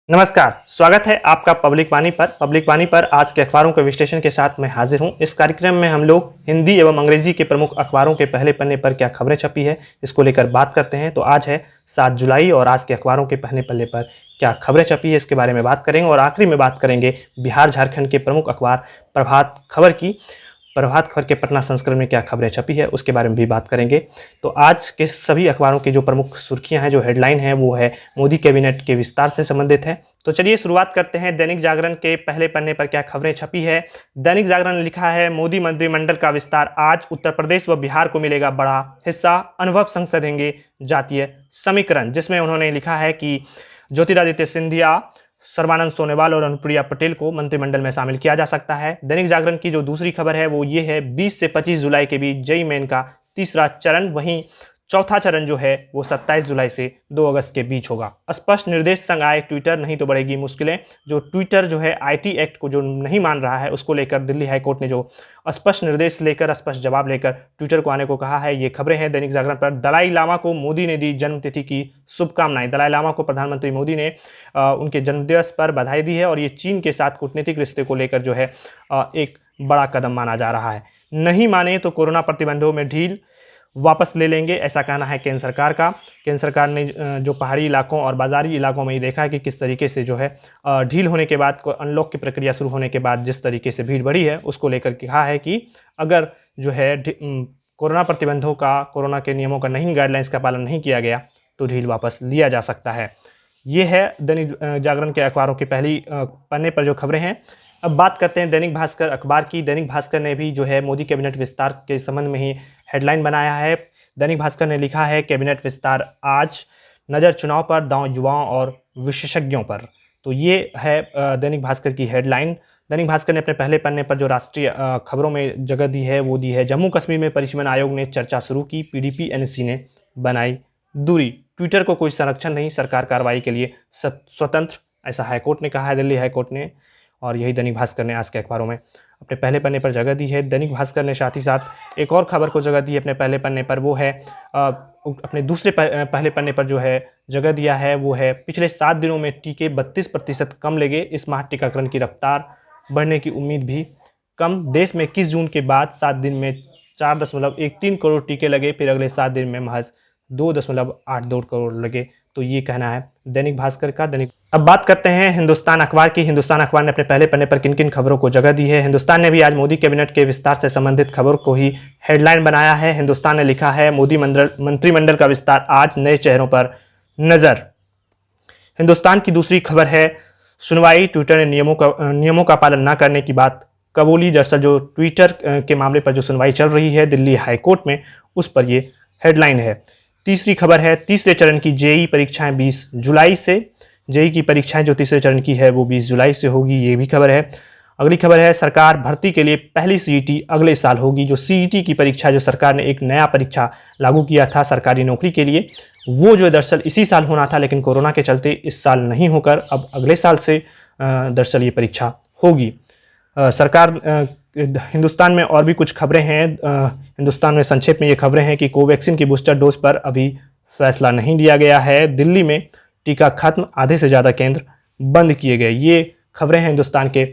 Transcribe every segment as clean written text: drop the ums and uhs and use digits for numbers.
नमस्कार, स्वागत है आपका पब्लिक वाणी पर। पब्लिक वाणी पर आज के अखबारों के विश्लेषण के साथ मैं हाजिर हूं। इस कार्यक्रम में हम लोग हिंदी एवं अंग्रेजी के प्रमुख अखबारों के पहले पन्ने पर क्या खबरें छपी है इसको लेकर बात करते हैं। तो आज है 7 जुलाई और आज के अखबारों के पहले पन्ने पर क्या खबरें छपी है इसके बारे में बात करेंगे और आखिरी में बात करेंगे बिहार झारखंड के प्रमुख अखबार प्रभात खबर की। प्रभात खबर के पटना संस्करण में क्या खबरें छपी है उसके बारे में भी बात करेंगे। तो आज के सभी अखबारों की जो प्रमुख सुर्खियां हैं, जो हेडलाइन है, वो है मोदी कैबिनेट के विस्तार से संबंधित है। तो चलिए शुरुआत करते हैं दैनिक जागरण के पहले पन्ने पर क्या खबरें छपी है। दैनिक जागरण ने लिखा है मोदी मंत्रिमंडल का विस्तार आज, उत्तर प्रदेश व बिहार को मिलेगा बड़ा हिस्सा, अनुभव संसदेंगे जातीय समीकरण। जिसमें उन्होंने लिखा है कि ज्योतिरादित्य सिंधिया, सर्बानंद सोनोवाल और अनुप्रिया पटेल को मंत्रिमंडल में शामिल किया जा सकता है। दैनिक जागरण की जो दूसरी खबर है वो ये है 20 से 25 जुलाई के बीच जेईई मेन का तीसरा चरण, वहीं चौथा चरण जो है वो 27 जुलाई से 2 अगस्त के बीच होगा। स्पष्ट निर्देश संग आए ट्विटर, नहीं तो बढ़ेगी मुश्किलें। जो ट्विटर जो है आईटी एक्ट को जो नहीं मान रहा है उसको लेकर दिल्ली हाईकोर्ट ने जो स्पष्ट निर्देश लेकर, स्पष्ट जवाब लेकर ट्विटर को आने को कहा है। ये खबरें हैं दैनिक जागरण पर। दलाई लामा को मोदी ने दी जन्मतिथि की शुभकामनाएं। दलाई लामा को प्रधानमंत्री मोदी ने उनके जन्मदिवस पर बधाई दी है और ये चीन के साथ कूटनीतिक रिश्ते को लेकर जो है एक बड़ा कदम माना जा रहा है। नहीं माने तो कोरोना प्रतिबंधों में ढील वापस ले लेंगे, ऐसा कहना है केंद्र सरकार का। केंद्र सरकार ने जो पहाड़ी इलाकों और बाजारी इलाकों में ये देखा है कि किस तरीके से जो है ढील होने के बाद, अनलॉक की प्रक्रिया शुरू होने के बाद जिस तरीके से भीड़ बढ़ी है उसको लेकर कहा है कि अगर जो है कोरोना प्रतिबंधों का, कोरोना के नियमों का नहीं, गाइडलाइंस का पालन नहीं किया गया तो ढील वापस लिया जा सकता है। ये है दैनिक जागरण के अखबारों की पहली पन्ने पर जो खबरें हैं। अब बात करते हैं दैनिक भास्कर अखबार की। दैनिक भास्कर ने भी जो है मोदी कैबिनेट विस्तार के संबंध में ही हेडलाइन बनाया है। दैनिक भास्कर ने लिखा है कैबिनेट विस्तार आज, नज़र चुनाव पर, दांव युवाओं और विशेषज्ञों पर। तो ये है दैनिक भास्कर की हेडलाइन। दैनिक भास्कर ने अपने पहले पन्ने पर जो राष्ट्रीय खबरों में जगह दी है वो दी है जम्मू कश्मीर में परिसीमन आयोग ने चर्चा शुरू की, पीडीपी एनसी ने बनाई दूरी, ट्विटर को कोई संरक्षण नहीं, सरकार कार्रवाई के लिए स्वतंत्र, ऐसा हाईकोर्ट ने कहा है, दिल्ली हाईकोर्ट ने। और यही दैनिक भास्कर ने आज के अखबारों में अपने पहले पन्ने पर जगह दी है। दैनिक भास्कर ने साथ ही साथ एक और खबर को जगह दी है अपने पहले पन्ने पर, वो है अपने दूसरे पहले पन्ने पर जो है जगह दिया है वो है पिछले 7 दिनों में टीके 32% कम लगे, इस माह टीकाकरण की रफ्तार बढ़ने की उम्मीद भी कम। देश में 21 जून के बाद 7 दिन में 4.13 करोड़ टीके लगे, फिर अगले 7 दिन में महज 2.82 करोड़ लगे। तो ये कहना है दैनिक भास्कर का। अब बात करते हैं हिंदुस्तान अखबार की। हिंदुस्तान अखबार ने अपने पहले पन्ने पर किन किन खबरों को जगह दी है। हिंदुस्तान ने भी आज मोदी कैबिनेट के विस्तार से संबंधित खबर को ही हेडलाइन बनाया है। हिंदुस्तान ने लिखा है मोदी मंत्रिमंडल का विस्तार आज, नए चेहरों पर नजर। हिंदुस्तान की दूसरी खबर है सुनवाई, ट्विटर ने नियमों का पालन न करने की बात कबूली। दरअसल जो ट्विटर के मामले पर जो सुनवाई चल रही है दिल्ली हाईकोर्ट में, उस पर ये हेडलाइन है। तीसरी खबर है तीसरे चरण की जेईई परीक्षाएं 20 जुलाई से। जेईई की परीक्षाएं जो तीसरे चरण की है वो 20 जुलाई से होगी, ये भी खबर है। अगली खबर है सरकार भर्ती के लिए पहली सीईटी अगले साल होगी। जो सीईटी की परीक्षा, जो सरकार ने एक नया परीक्षा लागू किया था सरकारी नौकरी के लिए, वो जो दरअसल इसी साल होना था, लेकिन कोरोना के चलते इस साल नहीं होकर अब अगले साल से दरअसल ये परीक्षा होगी। सरकार हिंदुस्तान में और भी कुछ खबरें हैं। हिंदुस्तान में संक्षेप में ये खबरें हैं कि कोवैक्सीन की बूस्टर डोज पर अभी फैसला नहीं लिया गया है। दिल्ली में टीका खत्म, आधे से ज़्यादा केंद्र बंद किए गए। ये खबरें हैं हिंदुस्तान के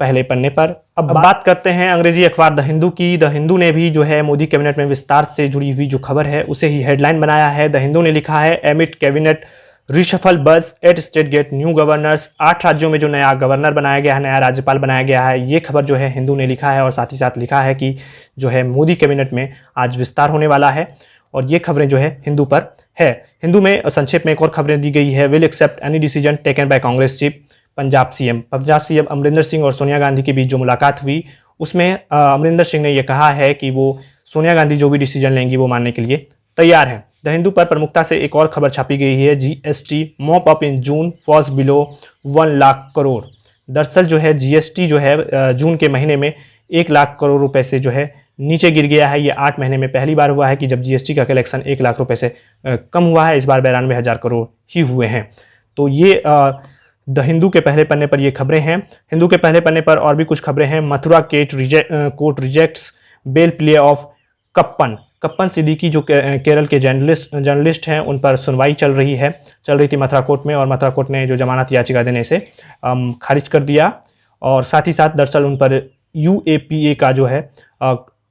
पहले पन्ने पर। अब बात करते हैं अंग्रेजी अखबार द हिंदू की। द हिंदू ने भी जो है मोदी कैबिनेट में विस्तार से जुड़ी हुई जो खबर है उसे ही हेडलाइन बनाया है। द हिंदू ने लिखा है एमिट कैबिनेट रिशफल बस, 8 स्टेट गेट न्यू गवर्नर्स। 8 राज्यों में जो नया गवर्नर बनाया गया है, नया राज्यपाल बनाया गया है, ये खबर जो है हिंदू ने लिखा है। और साथ ही साथ लिखा है कि जो है मोदी कैबिनेट में आज विस्तार होने वाला है और ये खबरें जो है हिंदू पर है। हिंदू में संक्षेप में एक और खबरें दी गई है। Will accept any decision taken by Congress chief. Punjab CM Amarinder Singh और सोनिया गांधी के बीच जो मुलाकात हुई उसमें अमरिंदर सिंह ने यह कहा है कि वो सोनिया गांधी जो भी डिसीजन लेंगी वो मानने के लिए तैयार हैं। द हिंदू पर प्रमुखता से एक और खबर छापी गई है GST mop up in June falls below 1 lakh crore. दरअसल जो है जीएसटी जो है जून के महीने में 1 लाख करोड़ रुपए से जो है नीचे गिर गया है। ये 8 महीने में पहली बार हुआ है कि जब जीएसटी का कलेक्शन 1 लाख रुपए से कम हुआ है। इस बार 92,000 करोड़ ही हुए हैं। तो ये द हिंदू के पहले पन्ने पर ये खबरें हैं। हिंदू के पहले पन्ने पर और भी कुछ खबरें हैं। Mathura court rejects bail plea of Kappan. Kappan Siddique जो केरल के जर्नलिस्ट हैं उन पर सुनवाई चल रही थी मथुरा कोर्ट में, और मथुरा कोर्ट ने जो जमानत याचिका देने से खारिज कर दिया। और साथ ही साथ दरअसल उन पर UAPA का जो है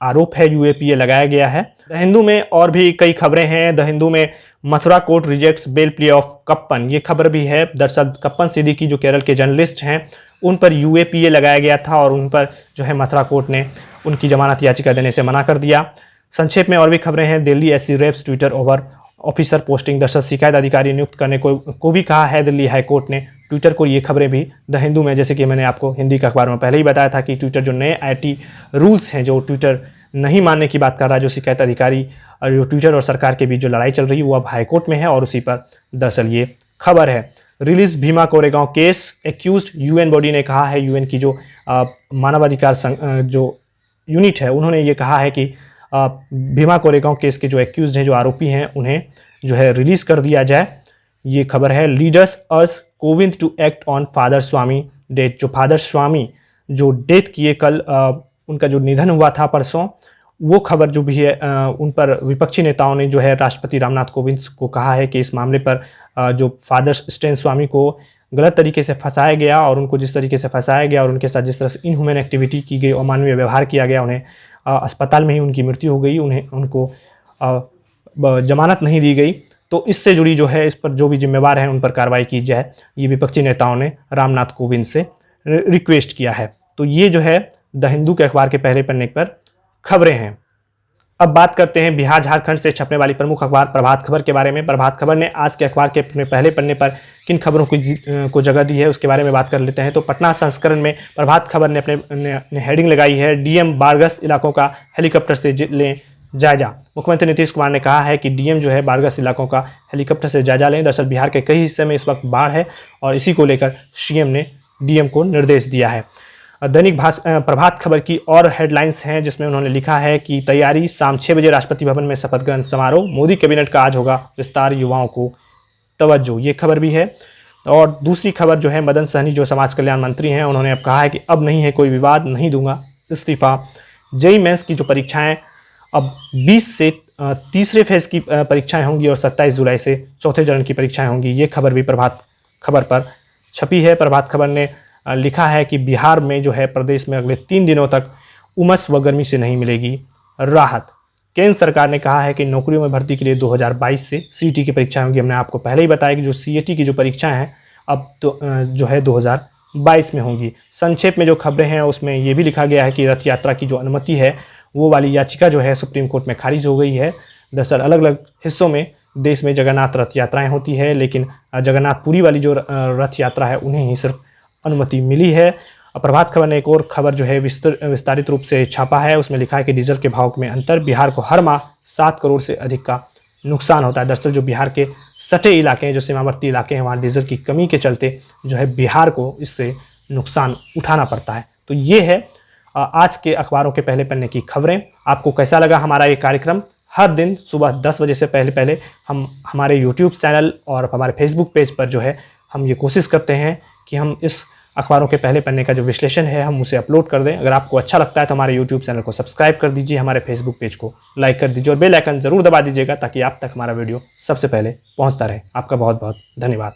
आरोप है, UAPA लगाया गया है। द हिंदू में और भी कई खबरें हैं। द हिंदू में Mathura court rejects bail plea of Kappan, ये खबर भी है। दरअसल कप्पन सिद्दीकी जो केरल के जर्नलिस्ट हैं उन पर UAPA लगाया गया था और उन पर जो है मथुरा कोर्ट ने उनकी जमानत याचिका देने से मना कर दिया। संक्षेप में और भी खबरें हैं। Delhi SC raps Twitter over officer posting, दरअसल शिकायत अधिकारी नियुक्त करने को भी कहा है दिल्ली हाई कोर्ट ने ट्विटर को। ये खबरें भी द हिंदू में, जैसे कि मैंने आपको हिंदी के अखबार में पहले ही बताया था कि ट्विटर जो नए IT रूल्स हैं, जो ट्विटर नहीं मानने की बात कर रहा है, जो शिकायत अधिकारी और जो ट्विटर और सरकार के बीच जो लड़ाई चल रही है वो अब हाई कोर्ट में है, और उसी पर दरअसल ये खबर है। Release Bhima Koregaon case, accused UN body ने कहा है, UN की जो मानवाधिकार जो यूनिट है उन्होंने ये कहा है कि भीमा कोरेगांव केस के जो एक्यूज्ड हैं, जो आरोपी हैं, उन्हें जो है रिलीज कर दिया जाए। ये खबर है। Leaders urge Kovind to act on father Swamy death, जो फादर स्वामी जो डेथ किए कल, उनका जो निधन हुआ था परसों, वो खबर जो भी है उन पर विपक्षी नेताओं ने जो है राष्ट्रपति रामनाथ कोविंद को कहा है कि इस मामले पर जो फादर स्टेन स्वामी को गलत तरीके से फंसाया गया और उनको जिस तरीके से फंसाया गया और उनके साथ जिस तरह से इनह्यूमन एक्टिविटी की गई, अमानवीय व्यवहार किया गया, उन्हें अस्पताल में ही उनकी मृत्यु हो गई, उनको जमानत नहीं दी गई, तो इससे जुड़ी जो है, इस पर जो भी जिम्मेवार हैं उन पर कार्रवाई की जाए, ये विपक्षी नेताओं ने रामनाथ कोविंद से रिक्वेस्ट किया है। तो ये जो है द हिंदू के अखबार के पहले पन्ने पर खबरें हैं। अब बात करते हैं बिहार झारखंड से छपने वाली प्रमुख अखबार प्रभात खबर के बारे में। प्रभात खबर ने आज के अखबार के अपने पहले पन्ने पर किन खबरों को जगह दी है उसके बारे में बात कर लेते हैं। तो पटना संस्करण में प्रभात खबर ने अपने हेडिंग लगाई है, DM बाढ़ग्रस्त इलाकों का हेलीकॉप्टर से लें जायजा। मुख्यमंत्री नीतीश कुमार ने कहा है कि DM जो है बाढ़ग्रस्त इलाकों का हेलीकॉप्टर से जायजा लें। दरअसल बिहार के कई हिस्से में इस वक्त बाढ़ है और इसी को लेकर CM ने DM को निर्देश दिया है। दैनिक प्रभात खबर की और हेडलाइंस हैं जिसमें उन्होंने लिखा है कि तैयारी, शाम 6 बजे राष्ट्रपति भवन में शपथ ग्रहण समारोह, मोदी कैबिनेट का आज होगा विस्तार, युवाओं को तवज्जो, ये खबर भी है। और दूसरी खबर जो है, मदन सहनी जो समाज कल्याण मंत्री हैं, उन्होंने अब कहा है कि अब नहीं है कोई विवाद, नहीं दूंगा इस्तीफा। JEE मेंस की जो परीक्षाएं अब 20 से तीसरे फेज की परीक्षाएं होंगी और 27 जुलाई से चौथे चरण की परीक्षाएं होंगी, ये खबर भी प्रभात खबर पर छपी है। प्रभात खबर ने लिखा है कि बिहार में जो है प्रदेश में अगले 3 दिनों तक उमस व गर्मी से नहीं मिलेगी राहत। केंद्र सरकार ने कहा है कि नौकरियों में भर्ती के लिए 2022 से CET की परीक्षाएं होंगी। हमने आपको पहले ही बताया कि जो CET की जो परीक्षाएं हैं अब तो जो है 2022 में होंगी। संक्षेप में जो खबरें हैं उसमें ये भी लिखा गया है कि रथ यात्रा की जो अनुमति है वो वाली याचिका जो है सुप्रीम कोर्ट में खारिज हो गई है। दरअसल अलग अलग हिस्सों में देश में जगन्नाथ रथ यात्राएँ होती है, लेकिन जगन्नाथपुरी वाली जो रथ यात्रा है उन्हें ही सिर्फ अनुमति मिली है। प्रभात खबर ने एक और खबर जो है विस्तारित रूप से छापा है, उसमें लिखा है कि डीजल के भाव में अंतर, बिहार को हर माह 7 करोड़ से अधिक का नुकसान होता है। दरअसल जो बिहार के सटे इलाके हैं, जो सीमावर्ती इलाके हैं, वहाँ डीजल की कमी के चलते जो है बिहार को इससे नुकसान उठाना पड़ता है। तो ये है आज के अखबारों के पहले पन्ने की खबरें। आपको कैसा लगा हमारा ये कार्यक्रम? हर दिन सुबह 10 बजे से पहले हम हमारे YouTube चैनल और हमारे Facebook पेज पर जो है हम ये कोशिश करते हैं कि हम इस अखबारों के पहले पन्ने का जो विश्लेषण है हम उसे अपलोड कर दें। अगर आपको अच्छा लगता है तो हमारे YouTube चैनल को सब्सक्राइब कर दीजिए, हमारे Facebook पेज को लाइक कर दीजिए और बेल आइकन ज़रूर दबा दीजिएगा ताकि आप तक हमारा वीडियो सबसे पहले पहुंचता रहे। आपका बहुत बहुत धन्यवाद।